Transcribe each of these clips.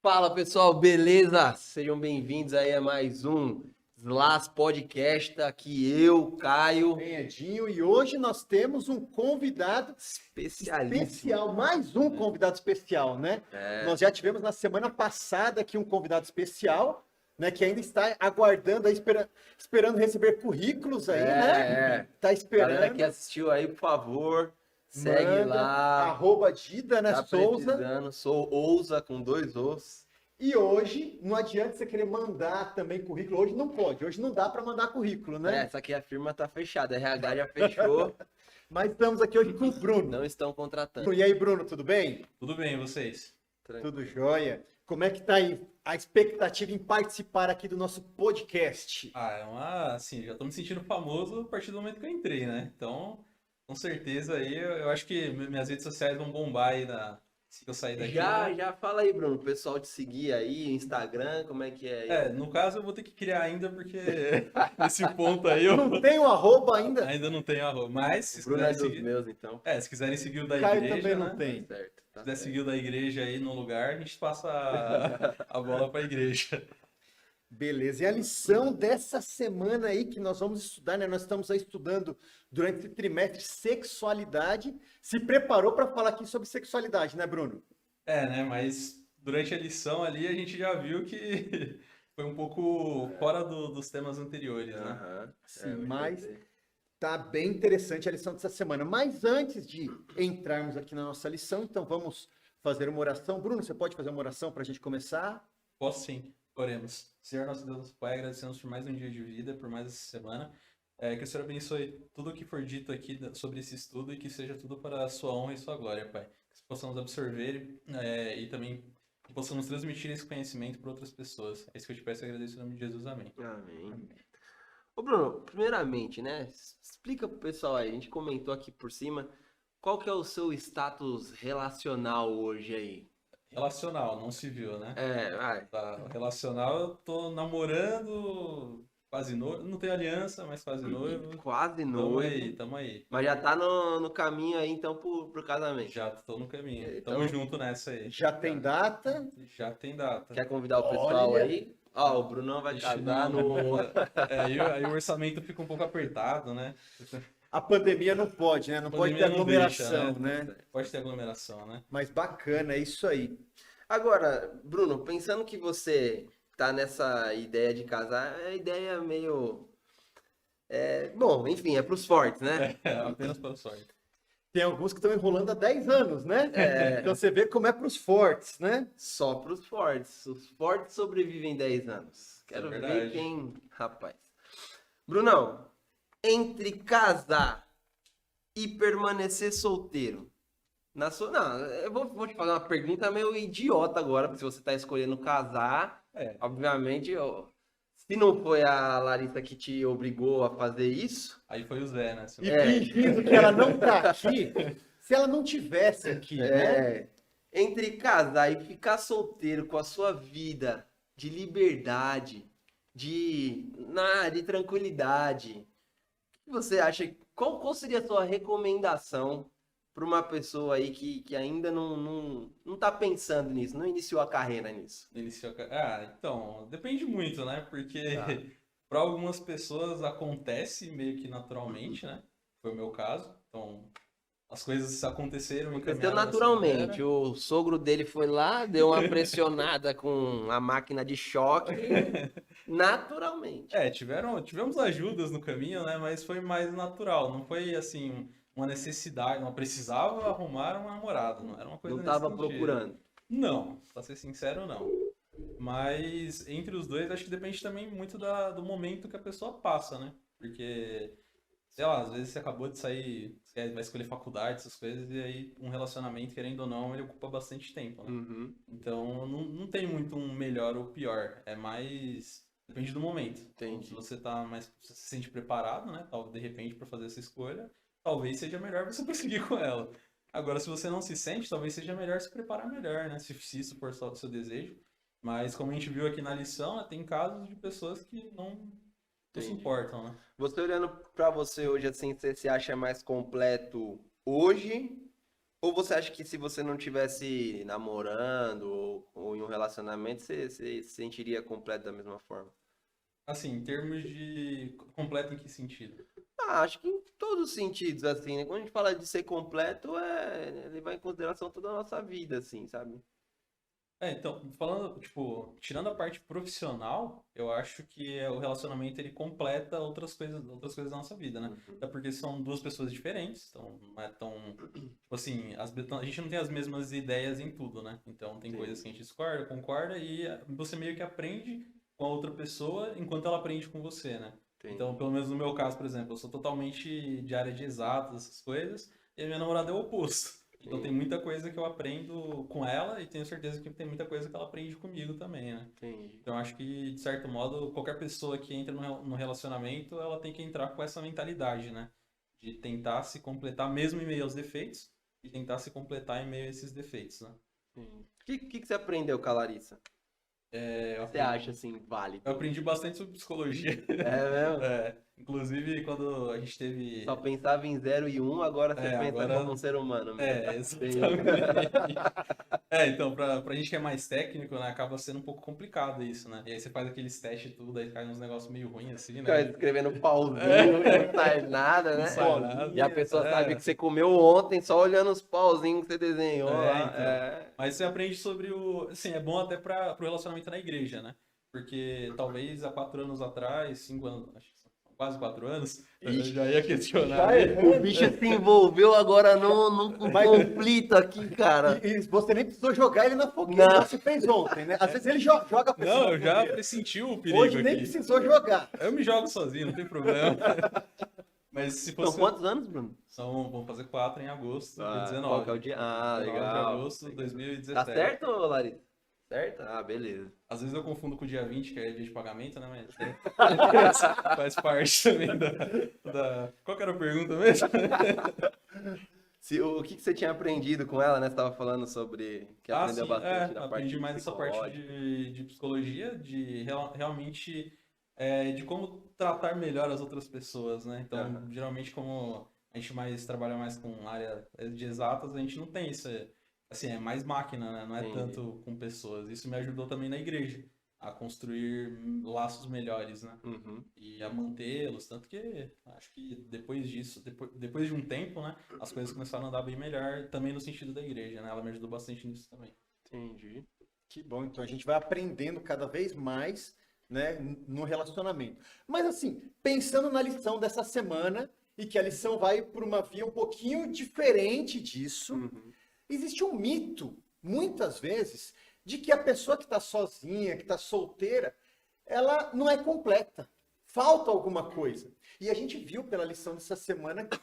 Fala pessoal, beleza? Sejam bem-vindos aí a mais um Slas Podcast. Aqui eu, Caio, Edinho, e hoje nós temos um convidado especialíssimo. especial, mais um convidado especial, né? Nós já tivemos na semana passada aqui um convidado especial, né? Que ainda está aguardando, aí, esperando receber currículos aí, né? Tá esperando. Galera que assistiu aí, por favor, segue lá. @Dida, né? Tá Souza. precisando, sou Ousa com 2 Os. E hoje, não adianta você querer mandar também currículo. Hoje não pode, hoje não dá para mandar currículo, né? Essa aqui a firma tá fechada, a RH já fechou, Mas estamos aqui hoje com o Bruno. não estão contratando. E aí, Bruno, tudo bem? Tudo bem, e vocês? Tudo jóia. Como é que tá aí a expectativa em participar aqui do nosso podcast? Assim, já tô me sentindo famoso a partir do momento que eu entrei, né? Então, com certeza aí, eu acho que minhas redes sociais vão bombar aí se eu sair daqui. Já fala aí, Bruno, o pessoal te seguir aí, Instagram, como é que é aí? No caso eu vou ter que criar ainda, porque nesse ponto aí Não tem um arroba ainda? ainda não tenho arroba. Mas, se O Bruno é quiserem dos seguir, meus, então. se quiserem seguir o da Caio igreja, também né? não tem. Certo, Se tá quiser certo. seguir o da igreja aí no lugar, a gente passa a bola pra igreja. Beleza. E a lição dessa semana aí que nós vamos estudar, né? Nós estamos aí estudando durante esse trimestre sexualidade. Se preparou para falar aqui sobre sexualidade, né, Bruno? Né? Mas durante a lição ali a gente já viu que foi um pouco fora dos temas anteriores, né? Aham. Sim, muito mas bem. tá bem interessante a lição dessa semana. Mas antes de entrarmos aqui na nossa lição, então vamos fazer uma oração. Bruno, você pode fazer uma oração para a gente começar? Posso sim. Oremos. Senhor nosso Deus, nosso Pai, agradecemos por mais um dia de vida, por mais essa semana. Que o Senhor abençoe tudo o que for dito aqui sobre esse estudo e que seja tudo para a sua honra e sua glória, Pai. Que possamos absorver e também que possamos transmitir esse conhecimento para outras pessoas. É isso que eu te peço e agradeço em nome de Jesus. Amém. Amém. Ô Bruno, primeiramente, né, explica pro pessoal aí, a gente comentou aqui por cima, qual que é o seu status relacional hoje aí? Relacional, não civil, né? Vai. Tá, relacional, eu tô namorando, quase noivo. Não tenho aliança, mas quase noivo. Quase noivo. Tamo aí. Mas já tá no caminho aí, então, pro casamento. Já tô no caminho. Então- Tamo junto nessa aí. Já tem data? Já tem data. Quer convidar o pessoal Olha. aí? Ó, o Brunão vai Ixi, casar não, no... aí o orçamento fica um pouco apertado, né? A pandemia não pode, né? Não pode ter Pandemia não aglomeração, deixa, né? Pode ter aglomeração, né? Mas bacana, é isso aí. Agora, Bruno, pensando que você tá nessa ideia de casar, é ideia meio... bom, enfim, é pros fortes, né? Apenas para sorte. Tem alguns que estão enrolando há 10 anos, né? Então você vê como é para os fortes, né? Só pros fortes. Os fortes sobrevivem 10 anos. Quero ver verdade. quem... Rapaz. Brunão, entre casar e permanecer solteiro, na sua... Não, eu vou te fazer uma pergunta meio idiota agora, porque se você tá escolhendo casar, obviamente, se não foi a Larissa que te obrigou a fazer isso, Aí foi o Zé, né? E fingindo que ela não tá aqui, se ela não tivesse aqui, né? entre casar e ficar solteiro com a sua vida de liberdade, de tranquilidade, o que você acha? Qual seria a sua recomendação para uma pessoa aí que ainda não tá pensando nisso, não iniciou a carreira nisso? Então, depende muito, né? Porque Tá. para algumas pessoas acontece meio que naturalmente, né? Foi o meu caso. Então, as coisas aconteceram e Aconteceu naturalmente. O sogro dele foi lá, deu uma pressionada com a máquina de choque, naturalmente. Tivemos ajudas no caminho, né? Mas foi mais natural. Não foi assim uma necessidade, não precisava arrumar uma namorada, não era uma coisa Não nesse tava sentido. procurando. Não, pra ser sincero, não. Mas entre os dois, acho que depende também muito do momento que a pessoa passa, né? Porque, sei lá, às vezes você acabou de sair, você vai escolher faculdade, essas coisas, e aí um relacionamento, querendo ou não, ele ocupa bastante tempo, né? Uhum. Então, não tem muito um melhor ou pior. É mais... Depende do momento. Então, Entendi. se você se sente preparado, né? Talvez, de repente, para fazer essa escolha, talvez seja melhor você prosseguir com ela. Agora, se você não se sente, talvez seja melhor se preparar melhor, né? Se isso for só do seu desejo. Mas, como a gente viu aqui na lição, tem casos de pessoas que não suportam, né? Você olhando pra você hoje, assim, você se acha mais completo hoje Ou você acha que se você não tivesse namorando ou em um relacionamento, você se sentiria completo da mesma forma? Assim, em termos de completo em que sentido? Ah, acho que em todos os sentidos, assim, né? Quando a gente fala de ser completo, levar em consideração toda a nossa vida, assim, sabe? Então, falando, tipo, tirando a parte profissional, eu acho que o relacionamento ele completa outras coisas da nossa vida, né? Uhum. Até porque são duas pessoas diferentes, então não é tão, tipo assim, a gente não tem as mesmas ideias em tudo, né? Então tem Sim. coisas que a gente discorda, concorda e você meio que aprende com a outra pessoa enquanto ela aprende com você, né? Entendi. Então, pelo menos no meu caso, por exemplo, eu sou totalmente de área de exatas, essas coisas, e a minha namorada é o oposto. Então tem muita coisa que eu aprendo com ela e tenho certeza que tem muita coisa que ela aprende comigo também, né? Entendi. Então acho que, de certo modo, qualquer pessoa que entra no relacionamento, ela tem que entrar com essa mentalidade, né? De tentar se completar mesmo em meio aos defeitos e tentar se completar em meio a esses defeitos, né? O que você aprendeu com a Larissa? Você acha, assim, válido? Eu aprendi bastante sobre psicologia. É mesmo? Inclusive, quando a gente teve... Só pensava em 0 e 1, agora você pensa agora- como um ser humano mesmo. Exatamente. Então, pra gente que é mais técnico, né, acaba sendo um pouco complicado isso, né? E aí você faz aqueles testes e tudo, aí cai uns negócios meio ruins assim, Fica né? escrevendo pauzinho, não sai nada, Não né? sai nada. E a pessoa É. sabe que você comeu ontem só olhando os pauzinhos que você desenhou lá. Então. Mas você aprende sobre o... Assim, é bom até pro relacionamento na igreja, né? Porque talvez há 4 anos atrás, 5 anos, acho que são quase 4 anos, eu já ia questionar. O bicho se envolveu agora num conflito aqui, cara. E você nem precisou jogar ele na fogueira, Não. igual você fez ontem, né? Às vezes ele joga a pessoa Não, na eu já fogueira. pressenti o perigo Hoje nem aqui. precisou jogar. Eu me jogo sozinho, não tem problema. Mas se São fosse... quantos anos, Bruno? Vamos fazer 4 em agosto de Qual 19. que é o dia? Ah, 19 legal. de agosto de 2017. Tá certo, Larissa? Certo? Ah, beleza. Às vezes eu confundo com o dia 20, que é dia de pagamento, né? Mas faz parte também da... Qual que era a pergunta mesmo? O que você tinha aprendido com ela, né? Você tava falando sobre que aprendeu sim, bastante da parte aprendi mais essa parte psicológica. de psicologia, de realmente de como tratar melhor as outras pessoas, né? Então, Aham. geralmente, como a gente trabalha mais com área de exatas, a gente não tem isso. Assim, é mais máquina, né? Não é Entendi. tanto com pessoas. Isso me ajudou também na igreja, a construir laços melhores, né? Uhum. E a mantê-los, tanto que acho que depois disso, depois de um tempo, né, as coisas começaram a andar bem melhor, também no sentido da igreja, né? Ela me ajudou bastante nisso também. Entendi. Que bom, então a gente vai aprendendo cada vez mais, né, no relacionamento. Mas assim, pensando na lição dessa semana, e que a lição vai por uma via um pouquinho diferente disso, Uhum. existe um mito, muitas vezes, de que a pessoa que está sozinha, que está solteira, ela não é completa. Falta alguma coisa. E a gente viu pela lição dessa semana que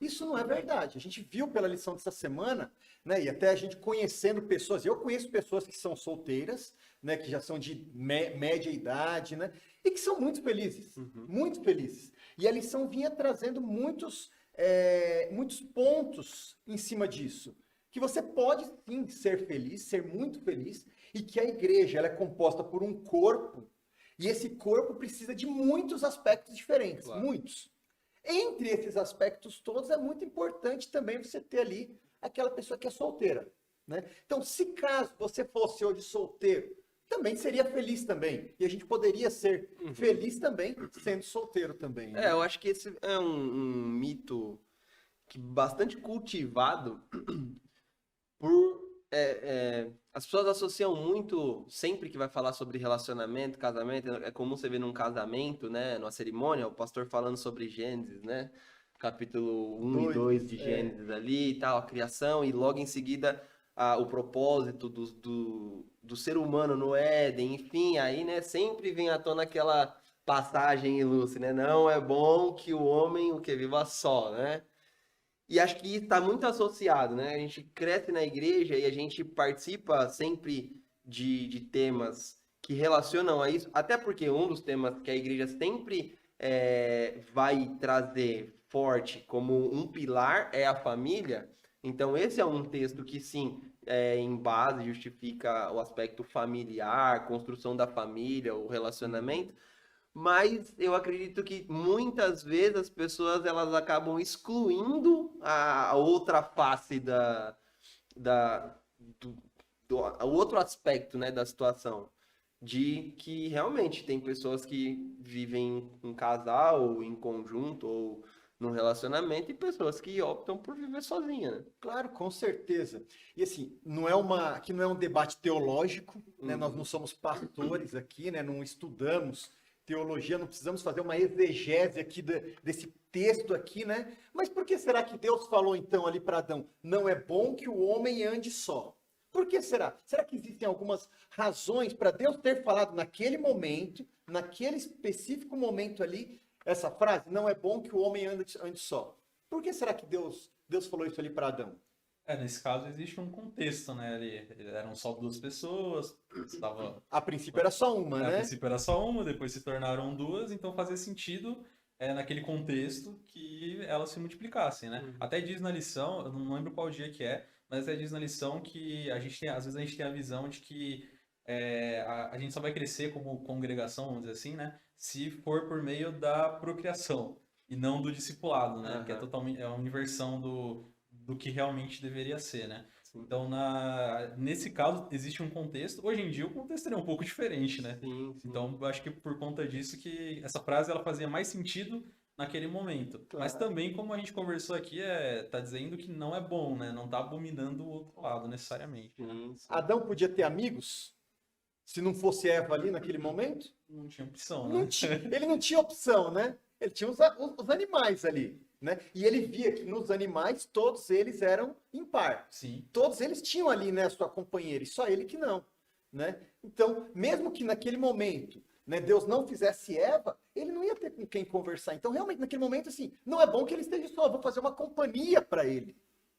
isso não é verdade. A gente viu pela lição dessa semana, né, e até a gente conhecendo pessoas, eu conheço pessoas que são solteiras, né, que já são de média idade, né, e que são muito felizes, muito felizes. E a lição vinha trazendo muitos pontos em cima disso. Que você pode sim ser feliz, ser muito feliz, e que a igreja ela é composta por um corpo, e esse corpo precisa de muitos aspectos diferentes, Claro. muitos. Entre esses aspectos todos, é muito importante também você ter ali aquela pessoa que é solteira, né? Então, se caso você fosse hoje solteiro, também seria feliz também. E a gente poderia ser feliz também sendo solteiro também. Né? Eu acho que esse é um mito que bastante cultivado por... as pessoas associam muito, sempre que vai falar sobre relacionamento, casamento, é comum você ver num casamento, né, numa cerimônia, o pastor falando sobre Gênesis, né, capítulo 1 e 2 de Gênesis ali e tal, a criação, e logo em seguida o propósito do ser humano no Éden, enfim, aí, né, sempre vem à tona aquela passagem ilustre, né, não é bom que o homem, viva só, né. E acho que está muito associado, né? A gente cresce na igreja e a gente participa sempre de temas que relacionam a isso, até porque um dos temas que a igreja sempre vai trazer forte como um pilar é a família. Então, esse é um texto que, sim, em base justifica o aspecto familiar, construção da família, o relacionamento. Mas eu acredito que muitas vezes as pessoas elas acabam excluindo a outra face o outro aspecto, né, da situação, de que realmente tem pessoas que vivem em casal, ou em conjunto, ou num relacionamento, e pessoas que optam por viver sozinha, né? Claro, com certeza. E assim, aqui não é um debate teológico, né? Nós não somos pastores aqui, né? Não estudamos teologia, não precisamos fazer uma exegese aqui desse texto aqui, né? Mas por que será que Deus falou então ali para Adão, não é bom que o homem ande só? Por que será? Será que existem algumas razões para Deus ter falado naquele momento, naquele específico momento ali, essa frase, não é bom que o homem ande só? Por que será que Deus falou isso ali para Adão? Nesse caso existe um contexto, né? Eram só duas pessoas, estava. A princípio era só uma, A né? princípio era só uma, depois se tornaram duas, então fazia sentido naquele contexto que elas se multiplicassem, né? Até diz na lição, eu não lembro qual dia que é, mas até diz na lição que a gente tem, às vezes a gente tem a visão de que a gente só vai crescer como congregação, vamos dizer assim, né? Se for por meio da procriação e não do discipulado, né? Que é totalmente uma inversão do que realmente deveria ser, né? Então, nesse caso, existe um contexto. Hoje em dia, o contexto é um pouco diferente, né? Sim. Então, eu acho que por conta disso que essa frase ela fazia mais sentido naquele momento. Claro. Mas também, como a gente conversou aqui, tá dizendo que não é bom, né? Não tá abominando o outro lado, necessariamente. Sim. Adão podia ter amigos? Se não fosse Eva ali naquele momento? Não tinha opção, né? Não tinha, ele não tinha opção, né? Ele tinha os animais ali, né? E ele via que nos animais todos eles eram impar. Sim. Todos eles tinham ali, né, a sua companheira, e só ele que não, né? Então, mesmo que naquele momento, né, Deus não fizesse Eva, ele não ia ter com quem conversar. Então, realmente, naquele momento, assim, não é bom que ele esteja só, vou fazer uma companhia para ele,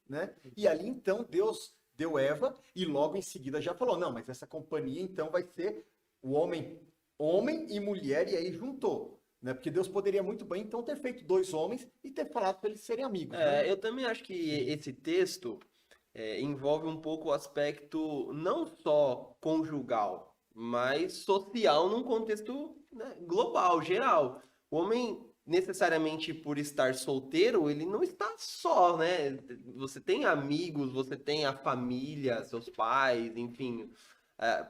né? E ali, então, Deus deu Eva e logo em seguida já falou, não, mas essa companhia, então, vai ser o homem e mulher, e aí juntou. Né? Porque Deus poderia muito bem, então, ter feito dois homens e ter falado para eles serem amigos. Né? Eu também acho que esse texto envolve um pouco o aspecto não só conjugal, mas social num contexto, né, global, geral. O homem, necessariamente por estar solteiro, ele não está só, né? Você tem amigos, você tem a família, seus pais, enfim,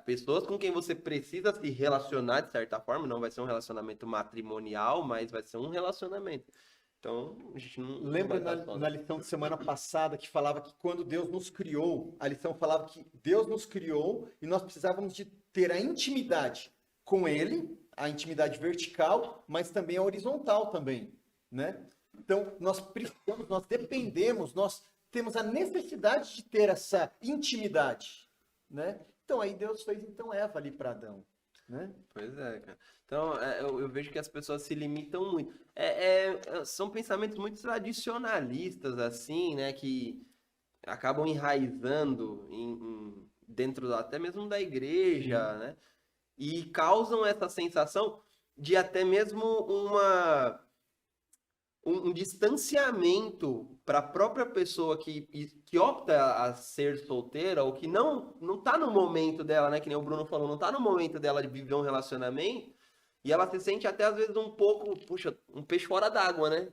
pessoas com quem você precisa se relacionar de certa forma. Não vai ser um relacionamento matrimonial, mas vai ser um relacionamento. Então, a gente não. Lembra na lição de semana passada que falava que quando Deus nos criou, a lição falava que Deus nos criou e nós precisávamos de ter a intimidade com Ele, a intimidade vertical, mas também a horizontal também, né? Então, nós precisamos, nós dependemos, nós temos a necessidade de ter essa intimidade, né? Então, aí Deus fez então Eva ali para Adão, né? Pois é, cara. Então, eu vejo que as pessoas se limitam muito. São pensamentos muito tradicionalistas, assim, né? Que acabam enraizando dentro até mesmo da igreja, né? E causam essa sensação de até mesmo um distanciamento para a própria pessoa que opta a ser solteira, ou que não tá no momento dela, né? Que nem o Bruno falou, não tá no momento dela de viver um relacionamento, e ela se sente até às vezes um pouco, puxa, um peixe fora d'água, né?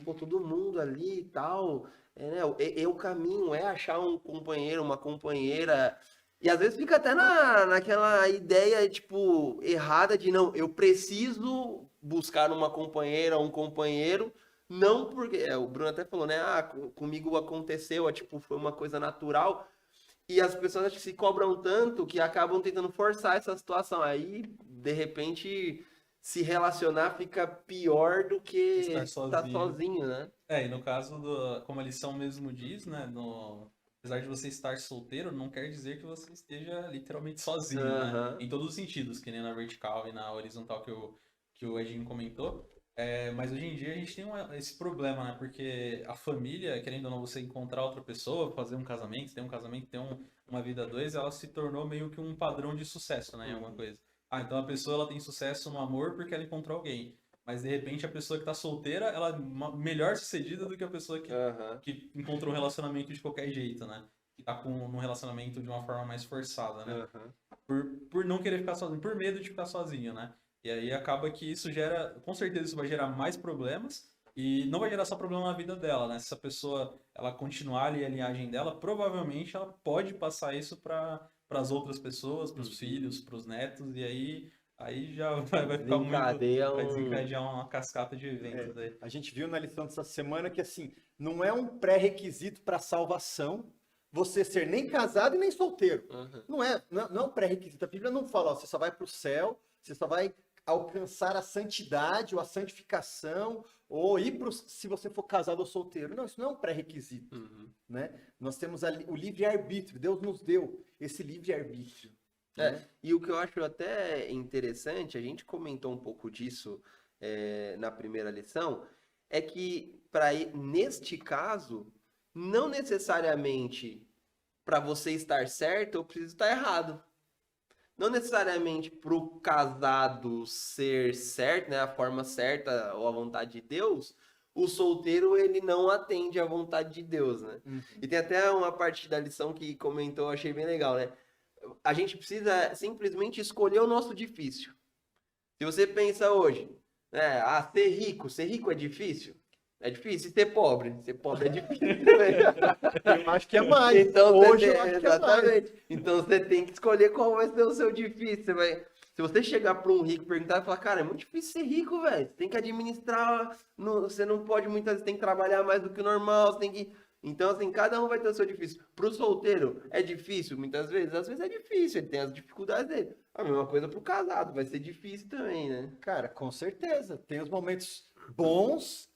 Pô, todo mundo ali e tal, né? O caminho é achar um companheiro, uma companheira. E às vezes fica até naquela ideia, tipo, errada de não, eu preciso buscar uma companheira, um companheiro. Não porque, o Bruno até falou, né? Comigo aconteceu, tipo, foi uma coisa natural. E as pessoas acho que se cobram tanto que acabam tentando forçar essa situação. Aí, de repente, se relacionar fica pior do que estar sozinho, né? E no caso, como a lição mesmo diz, né? Apesar de você estar solteiro, não quer dizer que você esteja literalmente sozinho, né? Em todos os sentidos, que nem na vertical e na horizontal que o Edinho comentou. Mas hoje em dia a gente tem esse problema, né? Porque a família, querendo ou não, você encontrar outra pessoa, fazer um casamento, ter uma vida a dois, ela se tornou meio que um padrão de sucesso, né? Em alguma coisa. Então a pessoa ela tem sucesso no amor porque ela encontrou alguém. Mas de repente a pessoa que tá solteira, ela é melhor sucedida do que a pessoa que encontrou um relacionamento de qualquer jeito, né? Que tá num relacionamento de uma forma mais forçada, né? Por não querer ficar sozinho, por medo de ficar sozinho, né? E aí acaba que isso com certeza isso vai gerar mais problemas, E não vai gerar só problema na vida dela, né? Se essa pessoa ela continuar ali a linhagem dela, provavelmente ela pode passar isso para as outras pessoas, para os filhos, para os netos, e aí já vai ficar muito. Desencadeia Vai desencadear uma cascata de eventos aí. A gente viu na lição dessa semana que, assim, não é um pré-requisito para salvação você ser nem casado e nem solteiro. Uhum. Não é um pré-requisito. A Bíblia não fala, ó, você só vai para o céu, você só vai alcançar a santidade ou a santificação, ou ir para se você for casado ou solteiro. Não, isso não é um pré-requisito. Né? Nós temos o livre-arbítrio. Deus nos deu esse livre-arbítrio. Né? E o que eu acho até interessante, a gente comentou um pouco disso na primeira lição, é que neste caso, não necessariamente para você estar certo, eu preciso estar errado. Não necessariamente para o casado ser certo, né, a forma certa ou a vontade de Deus, o solteiro ele não atende à vontade de Deus, né? E tem até uma parte da lição que comentou, eu achei bem legal, né? A gente precisa simplesmente escolher o nosso difícil. Se você pensa hoje, né, ser rico é difícil? É difícil. E ser pobre é difícil também. Eu acho que é mais. Então, Hoje eu acho que é exatamente. mais. Então você tem que escolher qual vai ser o seu difícil. Se você chegar para um rico e perguntar e falar, cara, é muito difícil ser rico, velho. Você tem que administrar, você não pode muitas vezes, tem que trabalhar mais do que o normal, você tem que. Então, assim, cada um vai ter o seu difícil. Pro solteiro, é difícil muitas vezes? Às vezes é difícil, ele tem as dificuldades dele. A mesma coisa pro casado, vai ser difícil também, né? Cara, com certeza. Tem os momentos bons,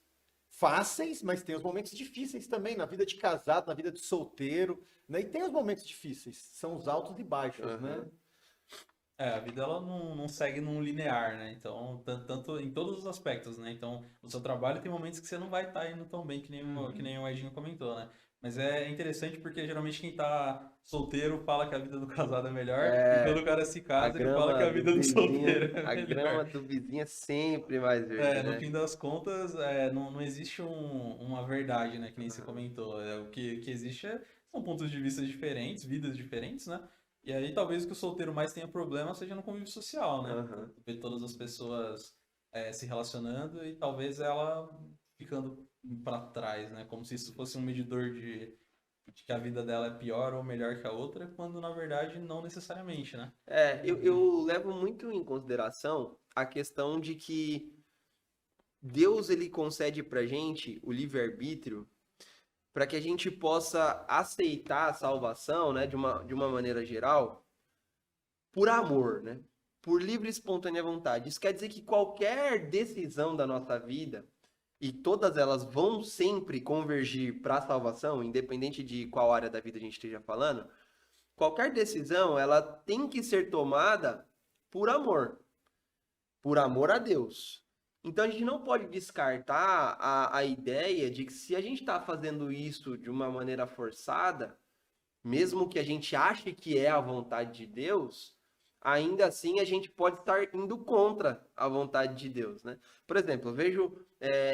fáceis, mas tem os momentos difíceis também, na vida de casado, na vida de solteiro, né? E tem os momentos difíceis, são os altos e baixos, né? A vida ela não segue num linear, né? Então, tanto em todos os aspectos, né? Então, no seu trabalho tem momentos que você não vai estar indo tão bem que nem o Edinho comentou, né? Mas é interessante porque geralmente quem tá solteiro fala que a vida do casado é melhor, e quando o cara se casa, ele fala que a vida do solteiro é melhor. A grama do vizinho é sempre mais verde, No né? fim das contas, não existe uma verdade, né? Que nem você comentou. O que existe são pontos de vista diferentes, vidas diferentes, né? E aí talvez o que o solteiro mais tenha problema seja no convívio social, né? Ver todas as pessoas se relacionando e talvez ela ficando para trás, né? Como se isso fosse um medidor de que a vida dela é pior ou melhor que a outra, quando na verdade não necessariamente, né? Eu levo muito em consideração a questão de que Deus ele concede pra gente o livre-arbítrio para que a gente possa aceitar a salvação, né, de uma maneira geral, por amor, né? Por livre e espontânea vontade. Isso quer dizer que qualquer decisão da nossa vida, e todas elas vão sempre convergir para a salvação, independente de qual área da vida a gente esteja falando, qualquer decisão, ela tem que ser tomada por amor a Deus. Então a gente não pode descartar a ideia de que se a gente está fazendo isso de uma maneira forçada, mesmo que a gente ache que é a vontade de Deus, ainda assim a gente pode estar indo contra a vontade de Deus, né? Por exemplo, eu vejo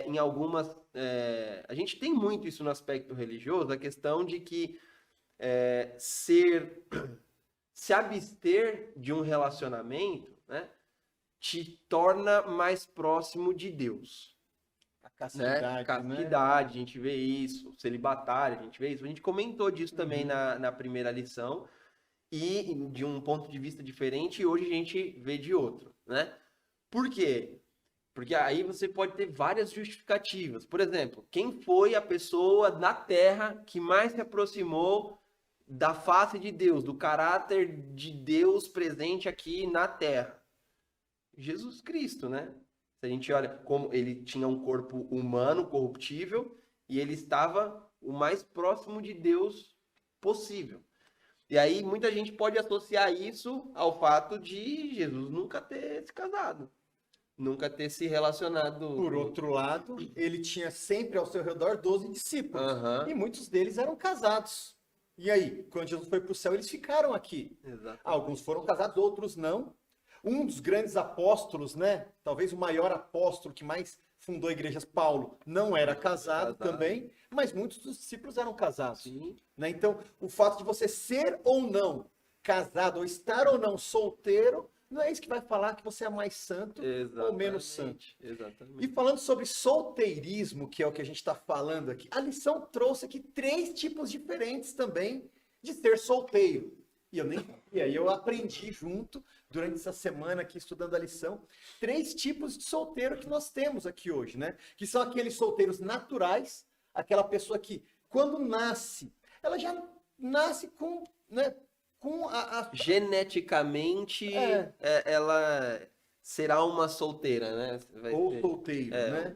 em algumas... a gente tem muito isso no aspecto religioso, a questão de que se abster de um relacionamento, né, te torna mais próximo de Deus. A castidade, né? Castidade, a gente vê isso. Celibatário, a gente vê isso. A gente comentou disso também na primeira lição. E de um ponto de vista diferente, e hoje a gente vê de outro, né? Por quê? Porque aí você pode ter várias justificativas. Por exemplo, quem foi a pessoa na Terra que mais se aproximou da face de Deus, do caráter de Deus presente aqui na Terra? Jesus Cristo, né? Se a gente olha como ele tinha um corpo humano, corruptível, e ele estava o mais próximo de Deus possível. E aí muita gente pode associar isso ao fato de Jesus nunca ter se casado, nunca ter se relacionado. Por outro lado, ele tinha sempre ao seu redor 12 discípulos, e muitos deles eram casados. E aí, quando Jesus foi para o céu, eles ficaram aqui. Exatamente. Alguns foram casados, outros não. Um dos grandes apóstolos, né? Talvez o maior apóstolo que mais fundou igrejas, Paulo, não era casado também, mas muitos dos discípulos eram casados. Né? Então, o fato de você ser ou não casado, ou estar ou não solteiro, Não é isso que vai falar que você é mais santo ou menos santo. Exatamente. E falando sobre solteirismo, que é o que a gente está falando aqui, a lição trouxe aqui 3 tipos diferentes também de ser solteiro. E aí eu aprendi junto, durante essa semana aqui estudando a lição, 3 tipos de solteiro que nós temos aqui hoje, né? Que são aqueles solteiros naturais, aquela pessoa que, quando nasce, ela já nasce com, né, geneticamente, ela será uma solteira, né? Solteiro, né?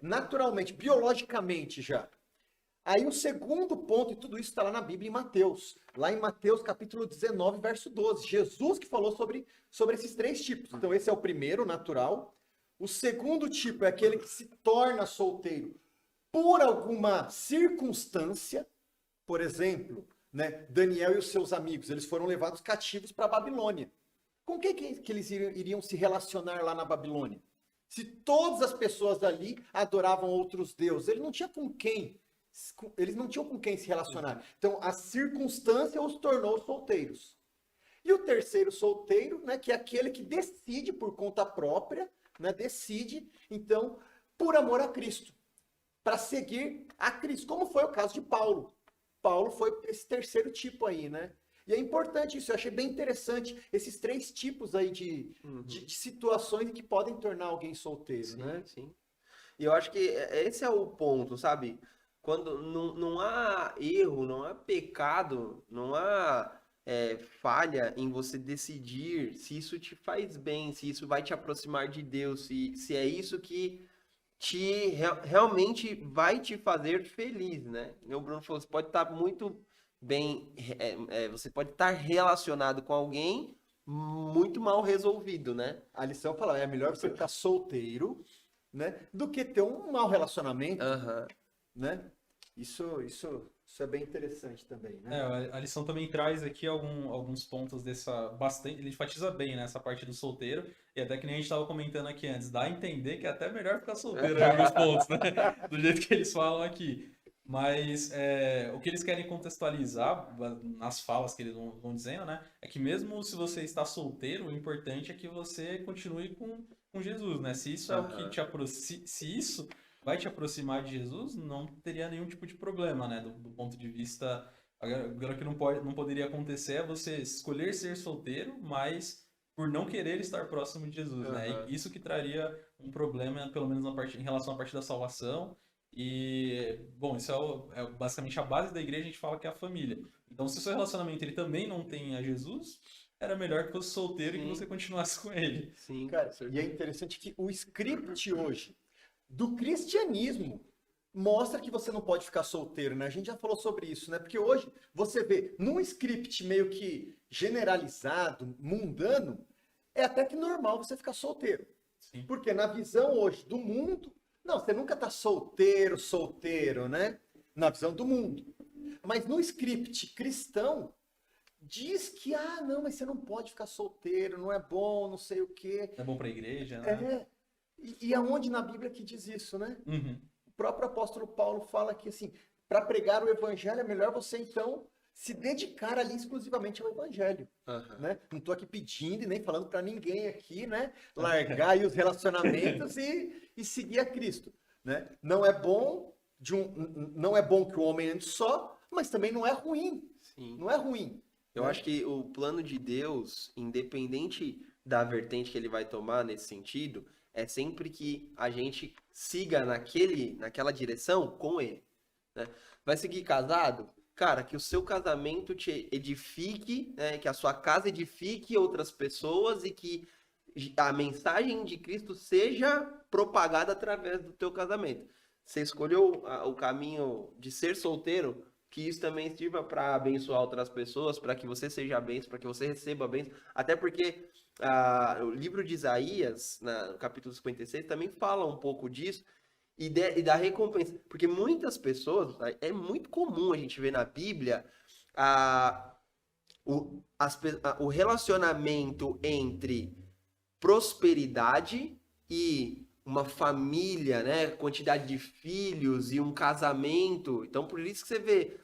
Naturalmente, biologicamente já. Aí o segundo ponto, e tudo isso está lá na Bíblia, em Mateus. Lá em Mateus, capítulo 19, verso 12. Jesus que falou sobre esses 3 tipos. Então, esse é o primeiro, natural. O segundo tipo é aquele que se torna solteiro por alguma circunstância. Por exemplo, né, Daniel e os seus amigos, eles foram levados cativos para a Babilônia. Com quem que eles iriam se relacionar lá na Babilônia? Se todas as pessoas ali adoravam outros deuses, eles não tinham com quem se relacionar. Então, a circunstância os tornou solteiros. E o terceiro solteiro, né, que é aquele que decide por conta própria, né, decide, então, por amor a Cristo, para seguir a Cristo, como foi o caso de Paulo. Paulo foi esse terceiro tipo aí, né? E é importante isso, eu achei bem interessante esses 3 tipos aí de situações que podem tornar alguém solteiro, sim, né? Sim. E eu acho que esse é o ponto, sabe? Quando não há erro, não há pecado, não há falha em você decidir se isso te faz bem, se isso vai te aproximar de Deus, se é isso que realmente vai te fazer feliz, né? O Bruno falou, você pode estar muito bem, você pode estar relacionado com alguém muito mal resolvido, né? A lição fala, é melhor você ficar solteiro, né, do que ter um mau relacionamento, né? Isso é bem interessante também, né? A lição também traz aqui alguns pontos ele enfatiza bem, né, essa parte do solteiro, e até que nem a gente estava comentando aqui antes, dá a entender que é até melhor ficar solteiro em alguns pontos, né, do jeito que eles falam aqui. Mas o que eles querem contextualizar nas falas que eles vão dizendo, né, é que mesmo se você está solteiro, o importante é que você continue com Jesus, né? Se isso é o que se isso vai te aproximar de Jesus, não teria nenhum tipo de problema, né? Do ponto de vista... Agora, o que não poderia acontecer é você escolher ser solteiro, mas por não querer estar próximo de Jesus, né? E isso que traria um problema, pelo menos em relação à parte da salvação. E, bom, isso é basicamente a base da igreja, a gente fala que é a família. Então, se o seu relacionamento ele também não tem a Jesus, era melhor que fosse solteiro e que você continuasse com ele. Sim, cara, e é interessante que o script hoje do cristianismo mostra que você não pode ficar solteiro, né? A gente já falou sobre isso, né? Porque hoje você vê num script meio que generalizado, mundano, é até que normal você ficar solteiro. Sim. Porque na visão hoje do mundo, não, você nunca tá solteiro, né? Na visão do mundo. Mas no script cristão, diz que, não, mas você não pode ficar solteiro, não é bom, não sei o quê. É bom pra igreja, né? E aonde na Bíblia que diz isso, né? Uhum. O próprio apóstolo Paulo fala que, assim, para pregar o evangelho é melhor você, então, se dedicar ali exclusivamente ao evangelho, né? Não tô aqui pedindo e nem falando para ninguém aqui, né? Largar aí os relacionamentos e seguir a Cristo, né? Não é bom que o homem ande só, mas também não é ruim. Sim. Não é ruim. Eu acho que o plano de Deus, independente da vertente que ele vai tomar nesse sentido, é sempre que a gente siga naquela direção com ele, né? Vai seguir casado? Cara, que o seu casamento te edifique, né? Que a sua casa edifique outras pessoas e que a mensagem de Cristo seja propagada através do teu casamento. Você escolheu o caminho de ser solteiro, que isso também sirva para abençoar outras pessoas, para que você seja bênção, para que você receba bênção. Até porque o livro de Isaías, no capítulo 56, também fala um pouco disso e da recompensa. Porque muitas pessoas, é muito comum a gente ver na Bíblia o relacionamento entre prosperidade e uma família, né, quantidade de filhos e um casamento. Então, por isso que você vê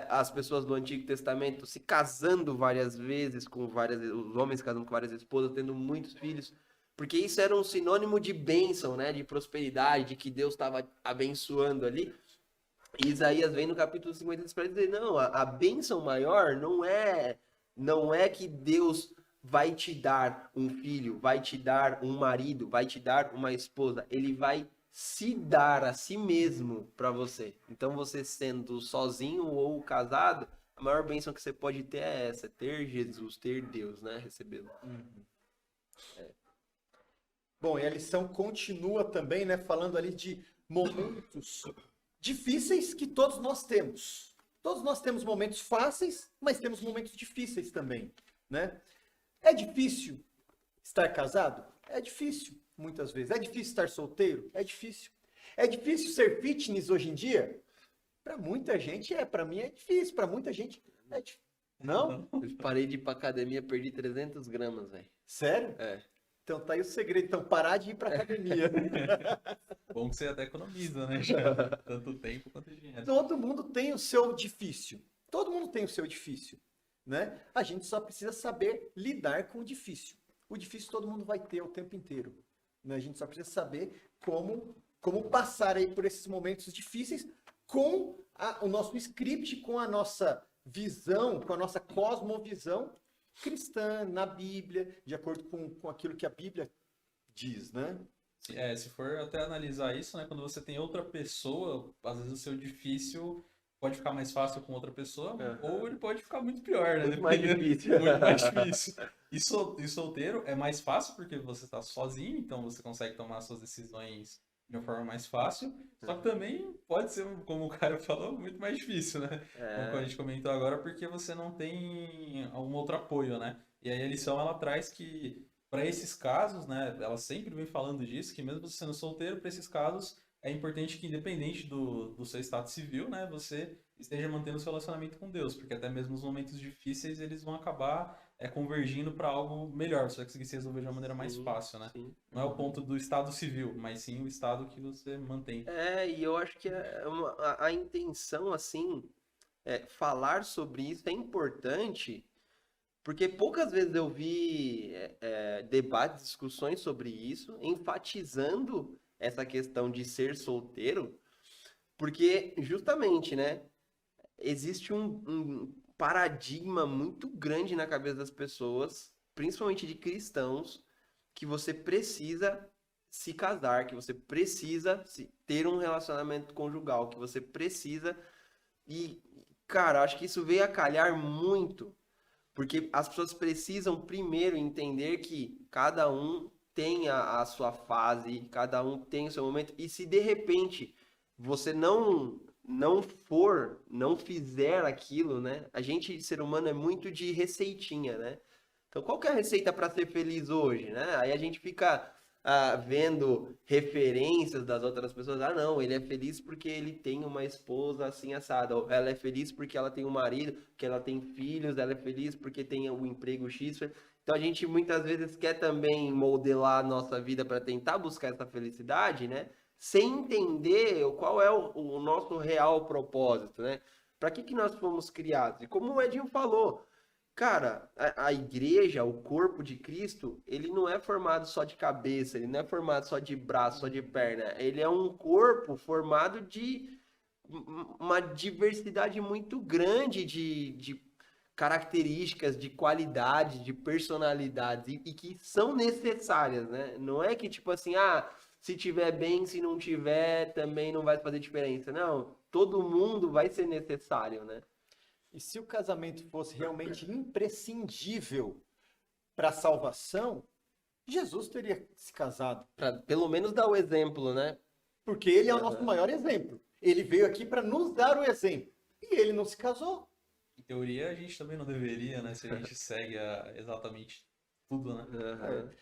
as pessoas do Antigo Testamento se casando várias vezes os homens casando com várias esposas, tendo muitos filhos, porque isso era um sinônimo de bênção, né? De prosperidade, de que Deus estava abençoando ali. E Isaías vem no capítulo 53 para dizer, não, a bênção maior não é que Deus vai te dar um filho, vai te dar um marido, vai te dar uma esposa, ele vai se dar a si mesmo para você. Então você sendo sozinho ou casado, a maior bênção que você pode ter é essa, ter Jesus, ter Deus, né? Recebê-lo. Bom, e a lição continua também, né, falando ali de momentos difíceis que todos nós temos. Todos nós temos momentos fáceis, mas temos momentos difíceis também, né? É difícil estar casado? É difícil, muitas vezes. É difícil estar solteiro? É difícil. É difícil ser fitness hoje em dia? Para muita gente para mim é difícil, para muita gente é difícil. Não? Eu parei de ir pra academia, perdi 300 gramas, velho. Sério? É. Então tá aí o segredo. Então parar de ir pra academia. Bom que você até economiza, né? Já, tanto tempo quanto dinheiro. Todo mundo tem o seu difícil. Todo mundo tem o seu difícil, né? A gente só precisa saber lidar com o difícil. O difícil todo mundo vai ter o tempo inteiro, né? A gente só precisa saber como passar aí por esses momentos difíceis com o nosso script, com a nossa visão, com a nossa cosmovisão cristã, na Bíblia, de acordo com aquilo que a Bíblia diz, né? Se for até analisar isso, né? Quando você tem outra pessoa, às vezes o seu difícil pode ficar mais fácil com outra pessoa, ou ele pode ficar muito pior, né? Muito mais difícil. Muito mais difícil. E solteiro é mais fácil porque você está sozinho, então você consegue tomar suas decisões de uma forma mais fácil, só que também pode ser, como o cara falou, muito mais difícil, né? Como a gente comentou agora, porque você não tem algum outro apoio, né? E aí a lição, ela traz que, para esses casos, né, ela sempre vem falando disso, que mesmo você sendo solteiro, para esses casos, é importante que, independente do seu estado civil, né, você esteja mantendo o seu relacionamento com Deus, porque até mesmo os momentos difíceis, eles vão acabar convergindo para algo melhor, você vai conseguir se resolver de uma maneira mais fácil, né? Sim. Não é o ponto do estado civil, mas sim o estado que você mantém. E eu acho que a intenção, assim, falar sobre isso é importante, porque poucas vezes eu vi debates, discussões sobre isso, enfatizando essa questão de ser solteiro, porque justamente, né, existe um paradigma muito grande na cabeça das pessoas, principalmente de cristãos, que você precisa se casar, que você precisa ter um relacionamento conjugal, que você precisa... E, cara, acho que isso veio a calhar muito, porque as pessoas precisam primeiro entender que cada um tem a sua fase, cada um tem o seu momento, e se de repente você não fizer aquilo, né? A gente, ser humano, é muito de receitinha, né? Então, qual que é a receita para ser feliz hoje, né? Aí a gente fica vendo referências das outras pessoas. Ah, não, ele é feliz porque ele tem uma esposa assim assada. Ou ela é feliz porque ela tem um marido, que ela tem filhos. Ela é feliz porque tem um emprego X. Então, a gente muitas vezes quer também modelar a nossa vida para tentar buscar essa felicidade, né? Sem entender qual é o nosso real propósito, né? Para que nós fomos criados? E como o Edinho falou, cara, a igreja, o corpo de Cristo, ele não é formado só de cabeça, ele não é formado só de braço, só de perna. Ele é um corpo formado de uma diversidade muito grande de características, de qualidades, de personalidades, e que são necessárias, né? Não é que tipo assim, se tiver bem, se não tiver, também não vai fazer diferença. Não, todo mundo vai ser necessário, né? E se o casamento fosse realmente imprescindível para a salvação, Jesus teria se casado. Pra pelo menos dar o exemplo, né? Porque ele é o nosso maior exemplo. Ele veio aqui para nos dar o exemplo. E ele não se casou. Em teoria, a gente também não deveria, né? Se a gente segue exatamente tudo, né?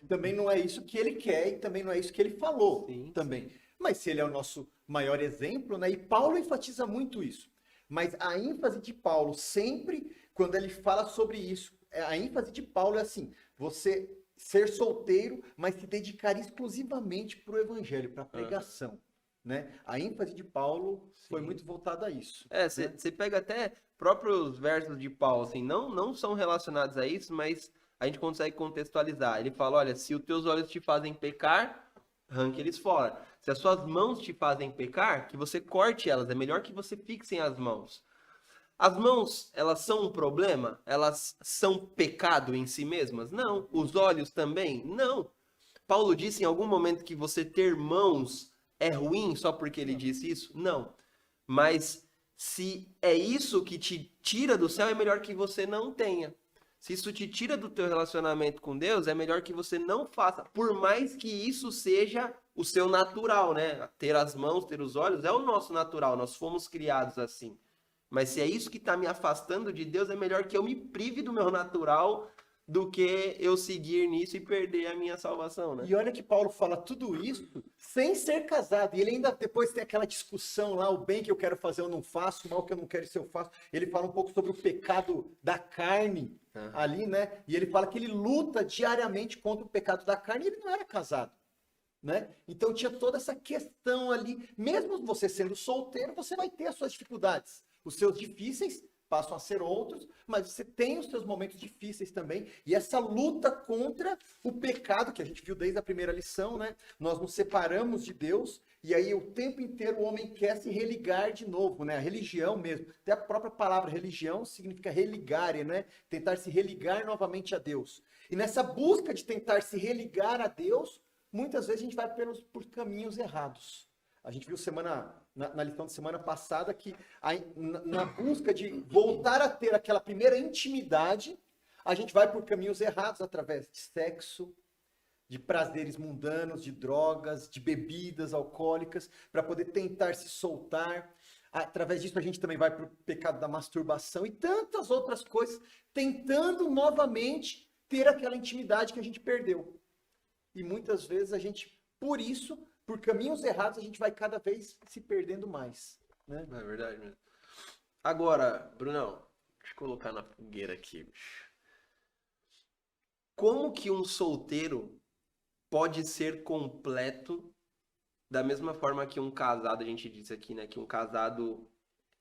Também não é isso que ele quer e também não é isso que ele falou. Sim, também. Sim. Mas se ele é o nosso maior exemplo, né? E Paulo enfatiza muito isso. Mas a ênfase de Paulo sempre, quando ele fala sobre isso, a ênfase de Paulo é assim, você ser solteiro, mas se dedicar exclusivamente para o evangelho, para a pregação. né? A ênfase de Paulo foi muito voltada a isso. Você pega até próprios versos de Paulo, assim, não são relacionados a isso, mas a gente consegue contextualizar. Ele fala, olha, se os teus olhos te fazem pecar, arranque eles fora. Se as suas mãos te fazem pecar, que você corte elas. É melhor que você fixe as mãos. As mãos, elas são um problema? Elas são pecado em si mesmas? Não. Os olhos também? Não. Paulo disse em algum momento que você ter mãos é ruim só porque ele disse isso? Não. Mas se é isso que te tira do céu, é melhor que você não tenha. Se isso te tira do teu relacionamento com Deus, é melhor que você não faça. Por mais que isso seja o seu natural, né? Ter as mãos, ter os olhos, é o nosso natural. Nós fomos criados assim. Mas se é isso que está me afastando de Deus, é melhor que eu me prive do meu natural do que eu seguir nisso e perder a minha salvação, né? E olha que Paulo fala tudo isso sem ser casado. E ele ainda depois tem aquela discussão lá, o bem que eu quero fazer eu não faço, o mal que eu não quero isso eu faço. Ele fala um pouco sobre o pecado da carne ali, né? E ele fala que ele luta diariamente contra o pecado da carne e ele não era casado, né? Então tinha toda essa questão ali. Mesmo você sendo solteiro, você vai ter as suas dificuldades. Os seus difíceis passam a ser outros, mas você tem os seus momentos difíceis também. E essa luta contra o pecado, que a gente viu desde a primeira lição, né? Nós nos separamos de Deus, e aí o tempo inteiro o homem quer se religar de novo, né? A religião mesmo. Até a própria palavra religião significa religare, né? Tentar se religar novamente a Deus. E nessa busca de tentar se religar a Deus, muitas vezes a gente vai por caminhos errados. A gente viu na lição de semana passada que na busca de voltar a ter aquela primeira intimidade, a gente vai por caminhos errados através de sexo, de prazeres mundanos, de drogas, de bebidas alcoólicas, para poder tentar se soltar. Através disso a gente também vai para o pecado da masturbação e tantas outras coisas, tentando novamente ter aquela intimidade que a gente perdeu. E muitas vezes a gente, por isso, por caminhos errados, a gente vai cada vez se perdendo mais, né? É verdade mesmo. Agora, Brunão, deixa eu colocar na fogueira aqui, bicho. Como que um solteiro pode ser completo da mesma forma que um casado, a gente disse aqui, né? Que um casado,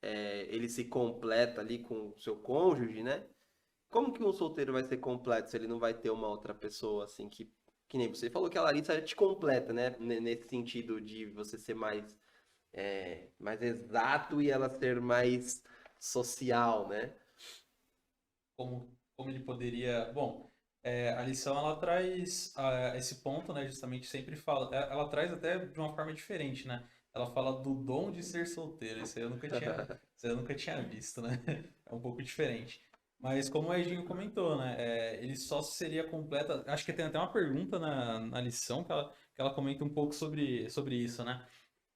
ele se completa ali com o seu cônjuge, né? Como que um solteiro vai ser completo se ele não vai ter uma outra pessoa, assim, que nem você falou que a Larissa te completa, né? Nesse sentido de você ser mais exato e ela ser mais social, né? Como ele poderia... Bom, a lição, ela traz esse ponto, né? Justamente sempre fala... Ela traz até de uma forma diferente, né? Ela fala do dom de ser solteiro. Isso aí eu nunca tinha visto, né? É um pouco diferente. Mas como o Edinho comentou, né? Ele só seria completo... Acho que tem até uma pergunta na lição que ela comenta um pouco sobre isso, né?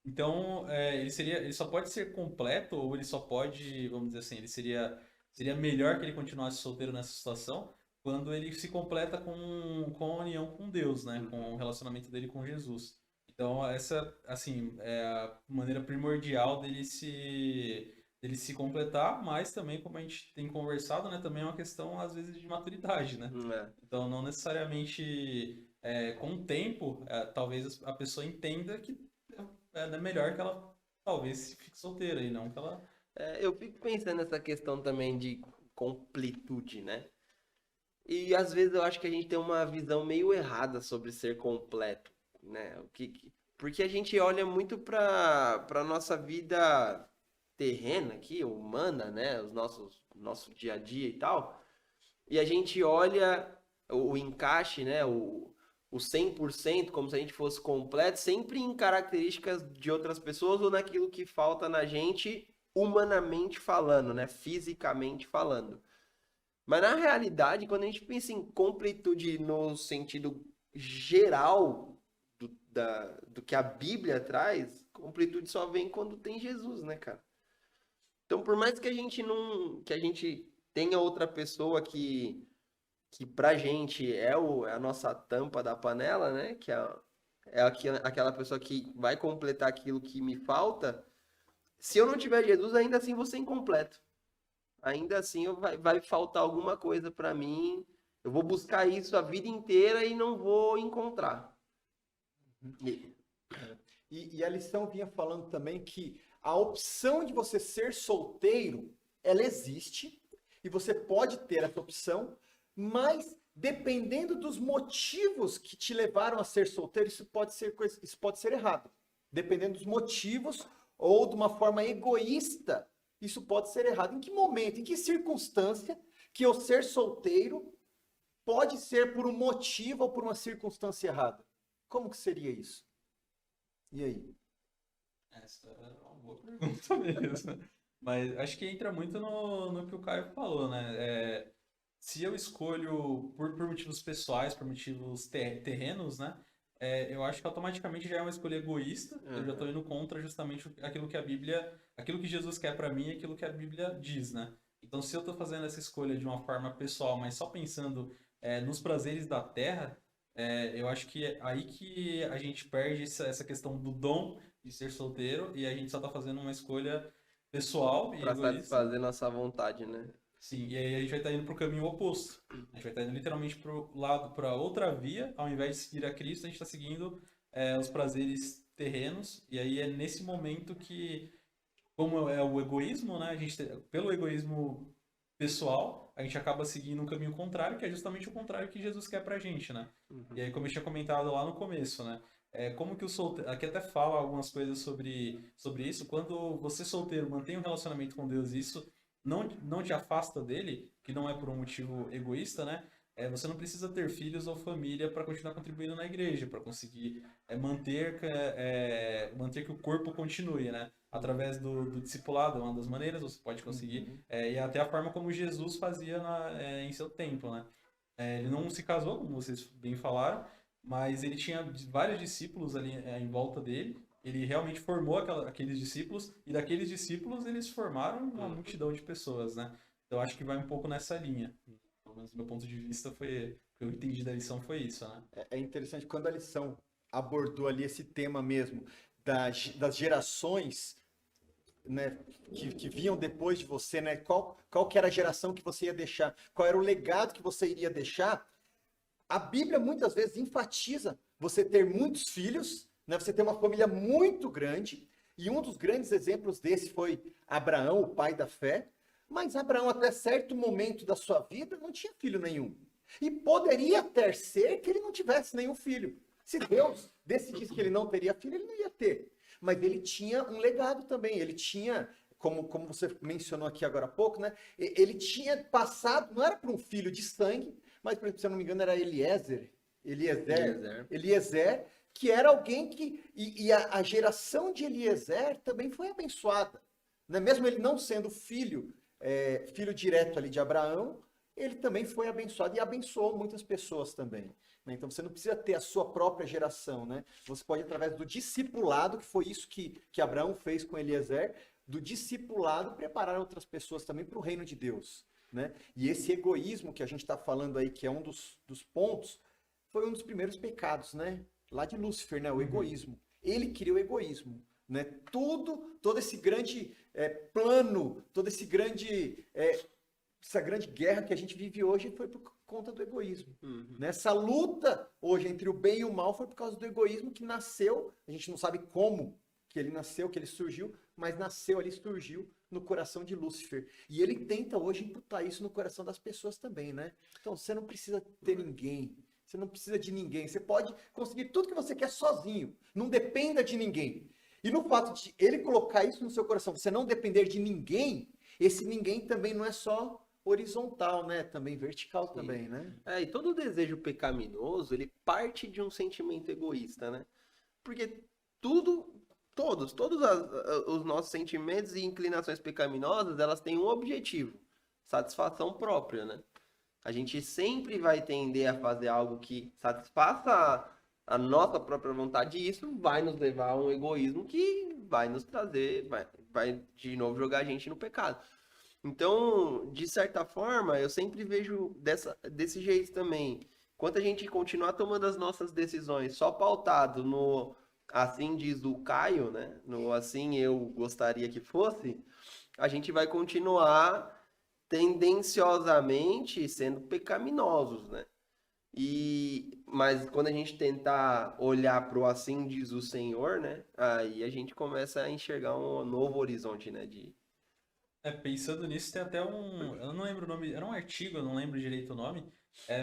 Então, ele só pode ser completo, ou ele só pode, vamos dizer assim, seria melhor que ele continuasse solteiro nessa situação quando ele se completa com a união com Deus, né? Com o relacionamento dele com Jesus. Então, essa, assim, é a maneira primordial dele se completar, mas também, como a gente tem conversado, né? Também é uma questão, às vezes, de maturidade, né? Então, não necessariamente, com o tempo, talvez a pessoa entenda que é melhor que ela, talvez, fique solteira e não que ela... Eu fico pensando nessa questão também de completude, né? E às vezes eu acho que a gente tem uma visão meio errada sobre ser completo, né? Porque a gente olha muito para nossa vida terrena aqui, humana, né? Nosso dia a dia e tal. E a gente olha o encaixe, né? O 100%, como se a gente fosse completo, sempre em características de outras pessoas ou naquilo que falta na gente, humanamente falando, né? Fisicamente falando. Mas na realidade, quando a gente pensa em completude no sentido geral do que a Bíblia traz, completude só vem quando tem Jesus, né, cara? Então, por mais que a gente tenha outra pessoa que pra gente é a nossa tampa da panela, né? Que é aquela pessoa que vai completar aquilo que me falta. Se eu não tiver Jesus, ainda assim vou ser incompleto. Ainda assim vai faltar alguma coisa pra mim. Eu vou buscar isso a vida inteira e não vou encontrar. E a lição vinha falando também que a opção de você ser solteiro, ela existe, e você pode ter essa opção, mas dependendo dos motivos que te levaram a ser solteiro, isso pode ser errado. Dependendo dos motivos ou de uma forma egoísta, isso pode ser errado. Em que momento, em que circunstância que eu ser solteiro pode ser por um motivo ou por uma circunstância errada? Como que seria isso? E aí? Essa é uma boa pergunta mesmo. Mas acho que entra muito no que o Caio falou, né? Se eu escolho por motivos pessoais, por motivos terrenos, né? Eu acho que automaticamente já é uma escolha egoísta. Eu já estou indo contra justamente aquilo que a Bíblia, aquilo que Jesus quer para mim e aquilo que a Bíblia diz, né? Então, se eu estou fazendo essa escolha de uma forma pessoal, mas só pensando nos prazeres da terra, eu acho que é aí que a gente perde essa questão do dom de ser solteiro e a gente só está fazendo uma escolha pessoal e Pra egoísta. satisfazer nossa vontade, né? Sim, e aí a gente vai estar indo para o caminho oposto. A gente vai estar indo literalmente para outra via, ao invés de seguir a Cristo, a gente está seguindo os prazeres terrenos. E aí é nesse momento que, como é o egoísmo, né? Pelo egoísmo pessoal, a gente acaba seguindo um caminho contrário, que é justamente o contrário que Jesus quer pra gente, né? E aí, como eu tinha comentado lá no começo, né? Como que o solteiro... Aqui até fala algumas coisas sobre isso. Quando você solteiro mantém um relacionamento com Deus, isso não te afasta dele, que não é por um motivo egoísta, né? Você não precisa ter filhos ou família para continuar contribuindo na igreja, para conseguir manter que o corpo continue, né? Através do discipulado, é uma das maneiras você pode conseguir. E até a forma como Jesus fazia em seu tempo, né? Ele não se casou, como vocês bem falaram, mas ele tinha vários discípulos ali em volta dele. Ele realmente formou aqueles discípulos, e daqueles discípulos eles formaram uma multidão de pessoas, né? Então acho que vai um pouco nessa linha. Pelo menos do meu ponto de vista o que eu entendi da lição foi isso, né? É interessante quando a lição abordou ali esse tema mesmo das gerações, né, que vinham depois de você, né? Qual que era a geração que você ia deixar? Qual era o legado que você iria deixar? A Bíblia muitas vezes enfatiza você ter muitos filhos, né? Você ter uma família muito grande, e um dos grandes exemplos desse foi Abraão, o pai da fé. Mas Abraão, até certo momento da sua vida, não tinha filho nenhum. E poderia até ser que ele não tivesse nenhum filho. Se Deus decidisse que ele não teria filho, ele não ia ter. Mas ele tinha um legado também. Ele tinha, como você mencionou aqui agora há pouco, né? Ele tinha passado, não era para um filho de sangue, mas, se eu não me engano, era Eliezer, que era alguém que... E a geração de Eliezer também foi abençoada. Né? Mesmo ele não sendo filho direto ali de Abraão, ele também foi abençoado e abençoou muitas pessoas também. Né? Então você não precisa ter a sua própria geração, né? Você pode, através do discipulado, que foi isso que Abraão fez com Eliezer, do discipulado, preparar outras pessoas também para o reino de Deus. Né? E esse egoísmo que a gente está falando aí, que é um dos pontos, foi um dos primeiros pecados, né? Lá de Lúcifer, né? O egoísmo. Ele criou o egoísmo. Né? Todo esse grande plano, essa grande guerra que a gente vive hoje foi por conta do egoísmo. Né? Essa luta hoje entre o bem e o mal foi por causa do egoísmo que nasceu, a gente não sabe como que ele nasceu, que ele surgiu, mas nasceu ali, surgiu no coração de Lúcifer. E ele tenta hoje imputar isso no coração das pessoas também, né? Então você não precisa ter ninguém, você não precisa de ninguém, você pode conseguir tudo que você quer sozinho, não dependa de ninguém. E no fato de ele colocar isso no seu coração, você não depender de ninguém, esse ninguém também não é só horizontal, né? Também vertical. Sim. Também, né? E todo desejo pecaminoso, ele parte de um sentimento egoísta, né? Porque todos os nossos sentimentos e inclinações pecaminosas, elas têm um objetivo, satisfação própria, né? A gente sempre vai tender a fazer algo que satisfaça a nossa própria vontade, e isso vai nos levar a um egoísmo que vai nos trazer, vai de novo jogar a gente no pecado. Então, de certa forma, eu sempre vejo desse jeito também. Enquanto a gente continuar tomando as nossas decisões só pautado no assim diz o Caio, né? No assim eu gostaria que fosse, a gente vai continuar tendenciosamente sendo pecaminosos, né? Mas quando a gente tentar olhar pro assim diz o Senhor, né? Aí a gente começa a enxergar um novo horizonte, né? Pensando nisso, tem até eu não lembro o nome, era um artigo, eu não lembro direito o nome,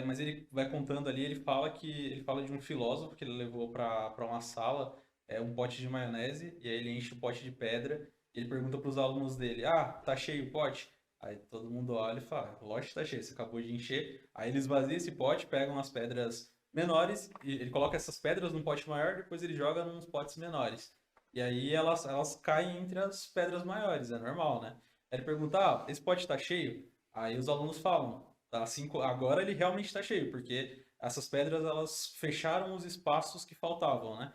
mas ele vai contando ali, ele fala de um filósofo que ele levou para uma sala, um pote de maionese, e aí ele enche o pote de pedra, e ele pergunta para os alunos dele, tá cheio o pote? Aí todo mundo olha e fala, lógico que tá cheio, você acabou de encher. Aí ele esvazia esse pote, pegam as pedras menores, e ele coloca essas pedras num pote maior, depois ele joga nos potes menores. E aí elas caem entre as pedras maiores, é normal, né? Aí ele pergunta, esse pote tá cheio? Aí os alunos falam, tá assim, agora ele realmente está cheio, porque essas pedras elas fecharam os espaços que faltavam, né?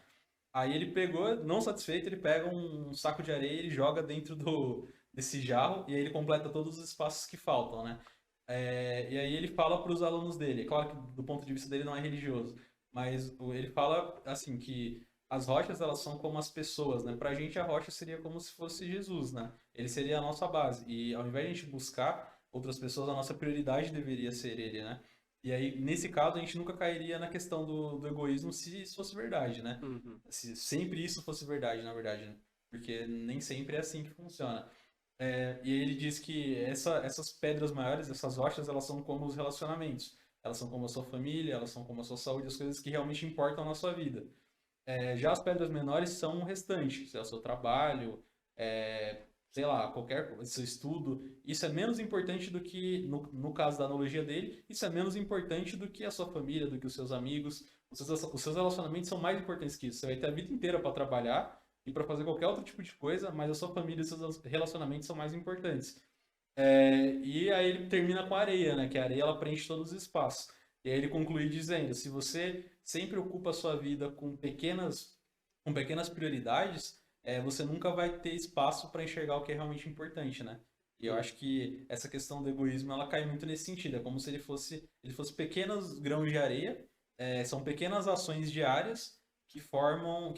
Aí ele pegou, não satisfeito, ele pega um saco de areia e ele joga dentro desse jarro e aí ele completa todos os espaços que faltam, né? E aí ele fala para os alunos dele, é claro que do ponto de vista dele não é religioso, mas ele fala assim que as rochas elas são como as pessoas, né? Pra gente a rocha seria como se fosse Jesus, né? Ele seria a nossa base. E ao invés de a gente buscar outras pessoas, a nossa prioridade deveria ser ele, né? E aí, nesse caso, a gente nunca cairia na questão do egoísmo se isso fosse verdade, né? Uhum. Se sempre isso fosse verdade, na verdade, né? Porque nem sempre é assim que funciona. E aí ele diz que essas pedras maiores, essas rochas, elas são como os relacionamentos. Elas são como a sua família, elas são como a sua saúde, as coisas que realmente importam na sua vida. Já as pedras menores são o restante, é o seu trabalho, sei lá, qualquer seu estudo. Isso é menos importante do que, no caso da analogia dele, isso é menos importante do que a sua família, do que os seus amigos. Os seus relacionamentos são mais importantes que isso. Você vai ter a vida inteira para trabalhar e para fazer qualquer outro tipo de coisa, mas a sua família e os seus relacionamentos são mais importantes. E aí ele termina com a areia, né? Que a areia ela preenche todos os espaços. E aí ele conclui dizendo: se você sempre ocupa a sua vida com pequenas prioridades, você nunca vai ter espaço para enxergar o que é realmente importante, né? E eu acho que essa questão do egoísmo ela cai muito nesse sentido. É como se ele fosse pequenos grãos de areia, são pequenas ações diárias que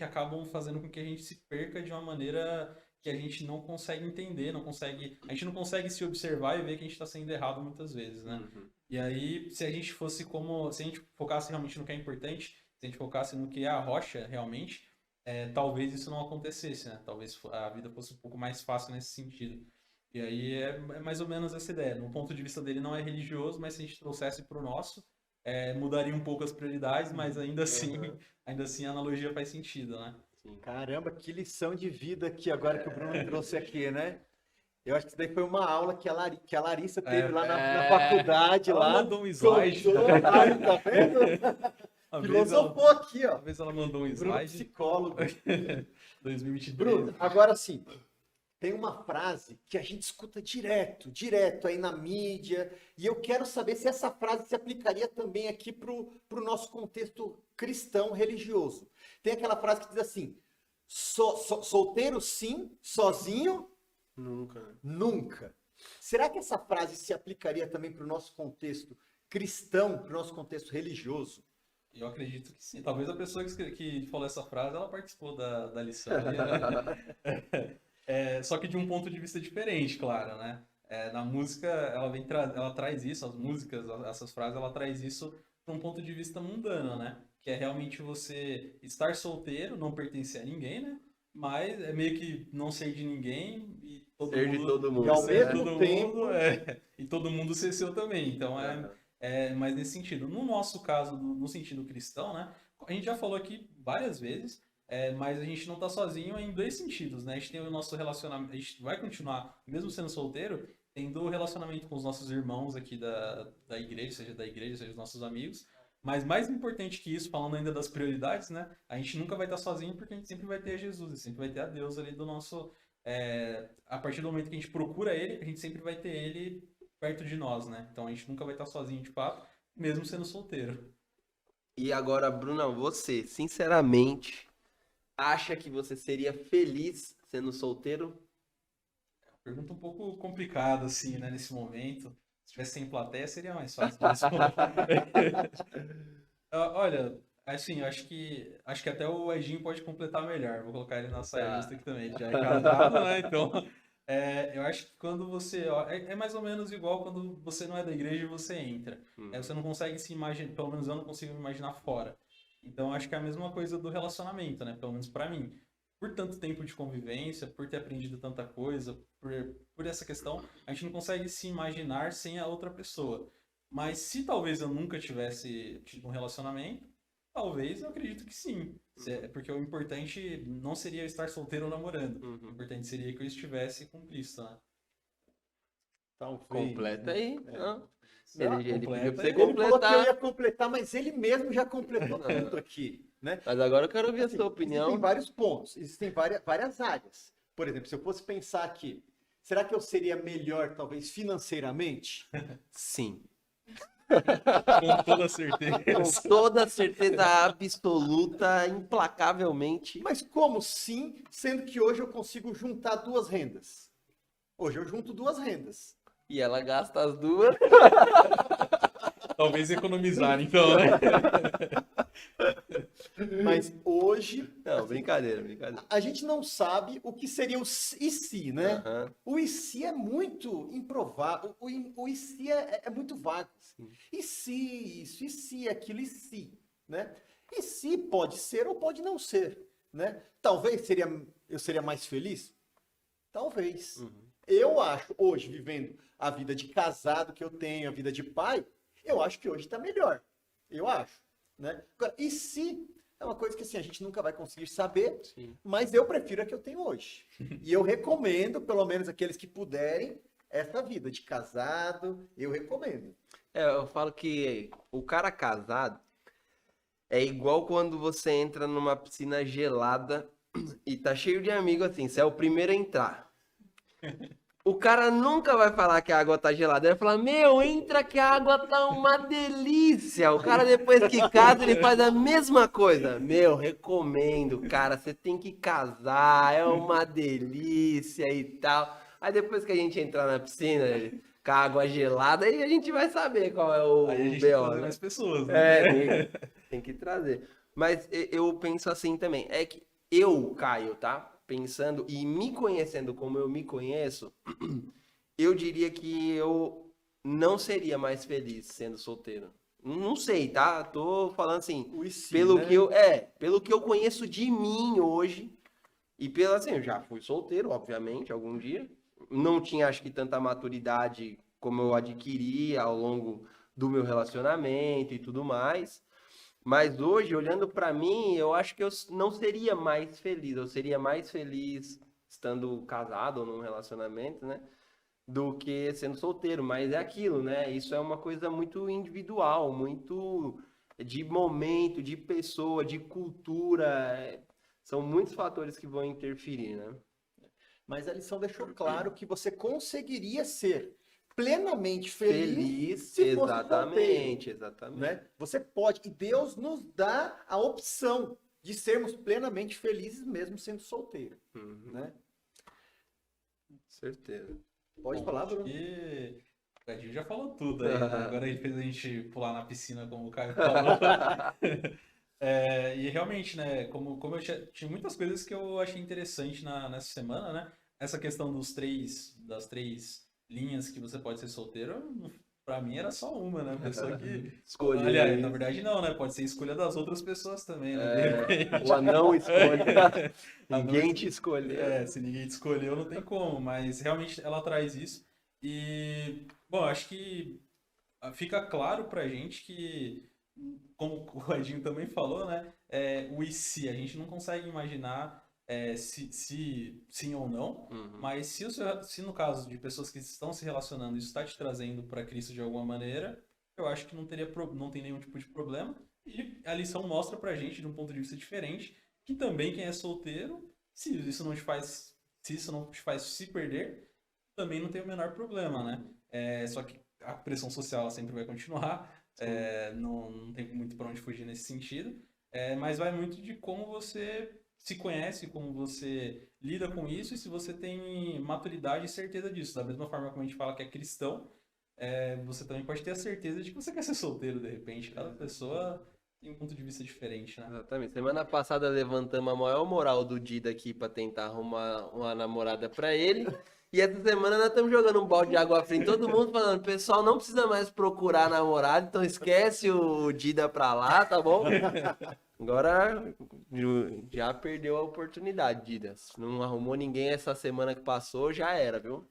acabam fazendo com que a gente se perca de uma maneira que a gente não consegue entender, a gente não consegue se observar e ver que a gente está sendo errado muitas vezes, né? Uhum. E aí, se a gente focasse realmente no que é importante, se a gente focasse no que é a rocha realmente, talvez isso não acontecesse, né? Talvez a vida fosse um pouco mais fácil nesse sentido. E aí é mais ou menos essa ideia. No ponto de vista dele não é religioso, mas se a gente trouxesse para o nosso, mudaria um pouco as prioridades, mas ainda assim a analogia faz sentido, né? Sim. Caramba, que lição de vida que agora que o Bruno trouxe aqui, né? Eu acho que isso daí foi uma aula que a Larissa teve lá na faculdade. Ela lá. mandou um slide. Aí, tá vendo? Uma vez Filosofou aqui, ó. Uma vez ela mandou um Bruno slide. psicólogo. 2023. Bruno, agora sim, tem uma frase que a gente escuta direto aí na mídia, e eu quero saber se essa frase se aplicaria também aqui para o nosso contexto cristão religioso. Tem aquela frase que diz assim: solteiro sim, sozinho Nunca. nunca. Será que essa frase se aplicaria também para o nosso contexto cristão, para o nosso contexto religioso? Eu acredito que sim. Talvez a pessoa que falou essa frase, ela participou da lição ali, né? Só que de um ponto de vista diferente, claro, né? Na música, ela traz isso, as músicas, essas frases, ela traz isso para um ponto de vista mundano, né? Que é realmente você estar solteiro, não pertencer a ninguém, né? Mas é meio que não ser de ninguém e todo Ser de mundo todo mundo. E ao ser de mesmo todo tempo, mundo, e todo mundo ser seu também. Então é mais nesse sentido. No nosso caso, no sentido cristão, né? A gente já falou aqui várias vezes, mas a gente não está sozinho em dois sentidos, né? A gente tem o nosso relacionamento, a gente vai continuar, mesmo sendo solteiro, tendo o relacionamento com os nossos irmãos aqui da igreja, seja os nossos amigos. Mas mais importante que isso, falando ainda das prioridades, né? A gente nunca vai estar sozinho porque a gente sempre vai ter Jesus, sempre vai ter a Deus ali do nosso. A partir do momento que a gente procura Ele, a gente sempre vai ter Ele perto de nós, né? Então a gente nunca vai estar sozinho de fato, mesmo sendo solteiro. E agora, Brunão, você, sinceramente, acha que você seria feliz sendo solteiro? Pergunta um pouco complicada, assim, né, nesse momento. Se tivesse sem plateia, seria mais fácil de responder. Olha, assim, eu acho que até o Edinho pode completar melhor. Vou colocar ele na saia Tá. justa aqui também. Ele já é casado, né? Então, Eu acho que quando você... É mais ou menos igual quando você não é da igreja e você entra. Você não consegue se imaginar... Pelo menos eu não consigo me imaginar fora. Então, acho que é a mesma coisa do relacionamento, né? Pelo menos pra mim. Por tanto tempo de convivência, por ter aprendido tanta coisa, por essa questão, a gente não consegue se imaginar sem a outra pessoa. Mas se talvez eu nunca tivesse tido um relacionamento, talvez eu acredito que sim. Porque o importante não seria eu estar solteiro ou namorando. O importante seria que eu estivesse com Cristo, né? Talvez, Completa né? aí. Não, Ele pediu pra você Ele falou que eu completar. ia completar, mas ele mesmo já completou tudo aqui, né? Mas agora eu quero ouvir a Assim, sua opinião. Existem vários pontos, existem várias áreas. Por exemplo, se eu fosse pensar aqui, será que eu seria melhor, talvez, financeiramente? Sim. Com toda certeza. Com toda certeza absoluta, implacavelmente. Mas como sim, sendo que hoje eu consigo juntar duas rendas? Hoje eu junto duas rendas. E ela gasta as duas. Talvez economizar, então, né? Mas hoje, Não, brincadeira. a gente não sabe o que seria o e se, né? Aham. O e se é muito improvável, o e se é muito vago. E se isso, e se aquilo, e se, né? E se pode ser ou pode não ser, né? Talvez eu seria mais feliz? Talvez. Eu acho, hoje, vivendo a vida de casado que eu tenho, a vida de pai, eu acho que hoje está melhor. Eu acho, né? Agora, e se é uma coisa que assim, a gente nunca vai conseguir saber, Sim. mas eu prefiro a que eu tenho hoje. E eu recomendo, pelo menos aqueles que puderem, essa vida de casado, eu recomendo. Eu falo que o cara casado é igual quando você entra numa piscina gelada e tá cheio de amigos assim, você é o primeiro a entrar. O cara nunca vai falar que a água tá gelada, ele vai falar, meu, entra que a água tá uma delícia. O cara depois que casa, ele faz a mesma coisa. Meu, recomendo, cara, você tem que casar, é uma delícia e tal. Aí depois que a gente entrar na piscina, com a água gelada, aí a gente vai saber qual é o Aí a gente BO, tem que trazer né? mais pessoas, né? Tem que trazer. Mas eu penso assim também, é que eu, Caio, tá? Pensando e me conhecendo como eu me conheço, eu diria que eu não seria mais feliz sendo solteiro. Não sei, tá? Tô falando assim, O e se, pelo né? pelo que eu conheço de mim hoje, e pelo assim, eu já fui solteiro, obviamente, algum dia. Não tinha, acho que, tanta maturidade como eu adquiri ao longo do meu relacionamento e tudo mais. Mas hoje, olhando pra mim, eu acho que eu não seria mais feliz. Eu seria mais feliz estando casado ou num relacionamento, né? Do que sendo solteiro. Mas é aquilo, né? Isso é uma coisa muito individual, muito de momento, de pessoa, de cultura. São muitos fatores que vão interferir, né? Mas a lição deixou claro que você conseguiria ser plenamente feliz se fosse solteiro, Exatamente. né? Você pode, e Deus nos dá a opção de sermos plenamente felizes mesmo sendo solteiro, né? Certeza. Pode falar, Bruno. E o Edinho já falou tudo aí, né? Agora ele fez a gente pular na piscina, como o Caio falou. E realmente, né? Como eu tinha muitas coisas que eu achei interessante nessa semana, né? Essa questão das três linhas que você pode ser solteiro, pra mim era só uma, né? Pessoa que Escolher. Aliás, na verdade não, né? Pode ser escolha das outras pessoas também, né? De repente. O anão escolhe. Anão Ninguém te escolheu. Se ninguém te escolheu, não tem como, mas realmente ela traz isso. E, bom, acho que fica claro pra gente que, como o Edinho também falou, né? O e se, a gente não consegue imaginar se sim ou não, mas se no caso de pessoas que estão se relacionando, isso está te trazendo para Cristo de alguma maneira, eu acho que não tem nenhum tipo de problema. E a lição mostra pra gente, de um ponto de vista diferente, que também quem é solteiro, se isso não te faz se perder, também não tem o menor problema, né? Só que a pressão social ela sempre vai continuar, não tem muito para onde fugir nesse sentido, mas vai muito de como você se conhece, como você lida com isso e se você tem maturidade e certeza disso. Da mesma forma como a gente fala que é cristão, você também pode ter a certeza de que você quer ser solteiro de repente. Cada pessoa tem um ponto de vista diferente, né? Exatamente. Semana passada levantamos a maior moral do Dida aqui pra tentar arrumar uma namorada pra ele. E essa semana nós estamos jogando um balde de água fria em todo mundo, falando, pessoal, não precisa mais procurar namorado, então esquece o Dida pra lá, tá bom? Agora já perdeu a oportunidade, Dida. Se não arrumou ninguém essa semana que passou, já era, viu?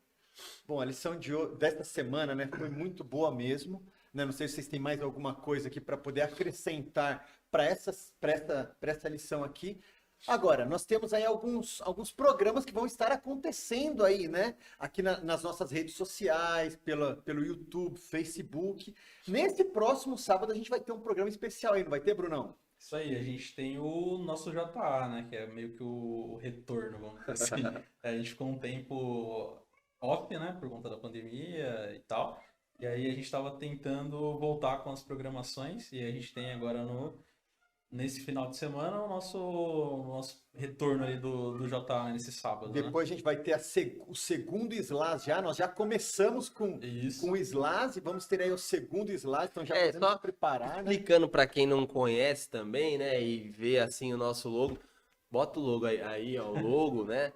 Bom, a lição desta semana, né, foi muito boa mesmo. Né? Não sei se vocês têm mais alguma coisa aqui para poder acrescentar para essa lição aqui. Agora, nós temos aí alguns programas que vão estar acontecendo aí, né? Aqui nas nossas redes sociais, pelo YouTube, Facebook. Nesse próximo sábado a gente vai ter um programa especial aí, não vai ter, Brunão? Isso aí, a gente tem o nosso JA, né? Que é meio que o retorno, vamos dizer assim. A gente ficou um tempo off, né? Por conta da pandemia e tal. E aí a gente estava tentando voltar com as programações. E a gente tem agora nesse final de semana o nosso retorno ali do JA, né, nesse sábado. Depois, né? A gente vai ter o segundo SLAS já. Nós já começamos com o SLAS e vamos ter aí o segundo SLAS. Então já podemos só preparar, né? Explicando para quem não conhece também, né? E vê assim o nosso logo. Bota o logo aí, ó, o logo, né?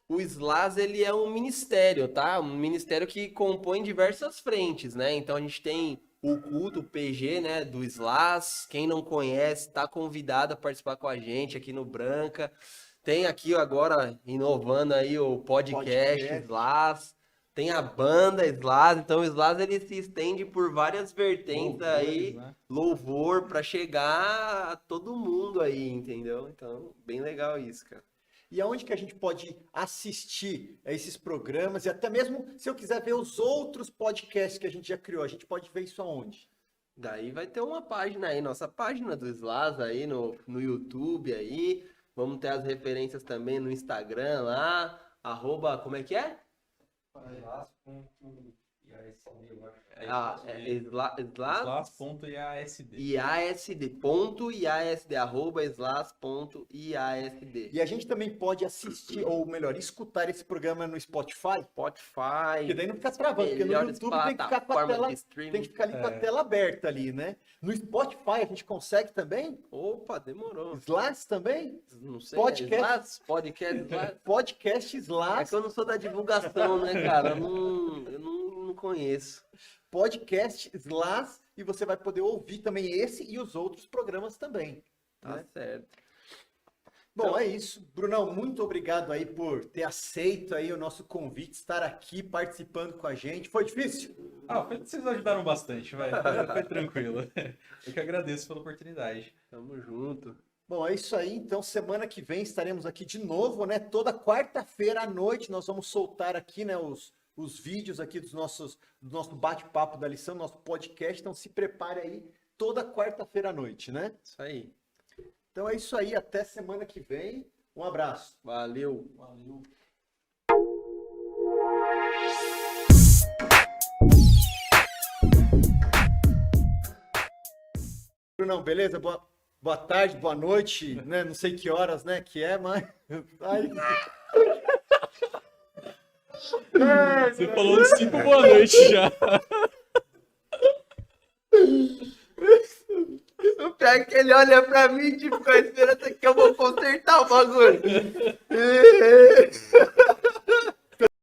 O SLAS, ele é um ministério, tá? Um ministério que compõe diversas frentes, né? Então a gente tem o culto, o PG, né, do SLAS. Quem não conhece, está convidado a participar com a gente aqui no Branca. Tem aqui agora, inovando aí, o podcast SLAS. Tem a banda SLAS. Então o SLAS, ele se estende por várias vertentes aí, né? Louvor, para chegar a todo mundo aí, entendeu? Então, bem legal isso, cara. E aonde que a gente pode assistir a esses programas? E até mesmo se eu quiser ver os outros podcasts que a gente já criou, a gente pode ver isso aonde? Daí vai ter uma página aí, nossa página do SLAS aí no YouTube aí. Vamos ter as referências também no Instagram lá. @ como é que é? SLAS.iasd. IASD, @slas.iasd. E a gente também pode assistir, ou melhor, escutar esse programa no Spotify. Porque daí não fica travando, porque no YouTube tem que ficar com a tela, tem que ficar ali com a tela aberta ali, né? No Spotify a gente consegue também? Opa, demorou. SLAS também? Não sei. Podcast SLAS. Podcast SLAS. É que eu não sou da divulgação, né, cara? Eu não conheço. Podcast SLAS, e você vai poder ouvir também esse e os outros programas também. Tá, né? Certo. Bom, então, é isso. Brunão, muito obrigado aí por ter aceito aí o nosso convite, estar aqui participando com a gente. Foi difícil? Vocês ajudaram bastante, vai. Foi tranquilo. Eu que agradeço pela oportunidade. Tamo junto. Bom, é isso aí. Então, semana que vem estaremos aqui de novo, né? Toda quarta-feira à noite nós vamos soltar aqui, né, os vídeos aqui do nosso bate-papo da lição, nosso podcast. Então, se prepare aí toda quarta-feira à noite, né? Isso aí. Então é isso aí, até semana que vem. Um abraço. Valeu. Brunão, beleza? Boa tarde, boa noite, né? Não sei que horas, né, que é, mas... Você falou 5 boa noite já. O pior é que ele olha pra mim, tipo, com a esperança que eu vou consertar o bagulho.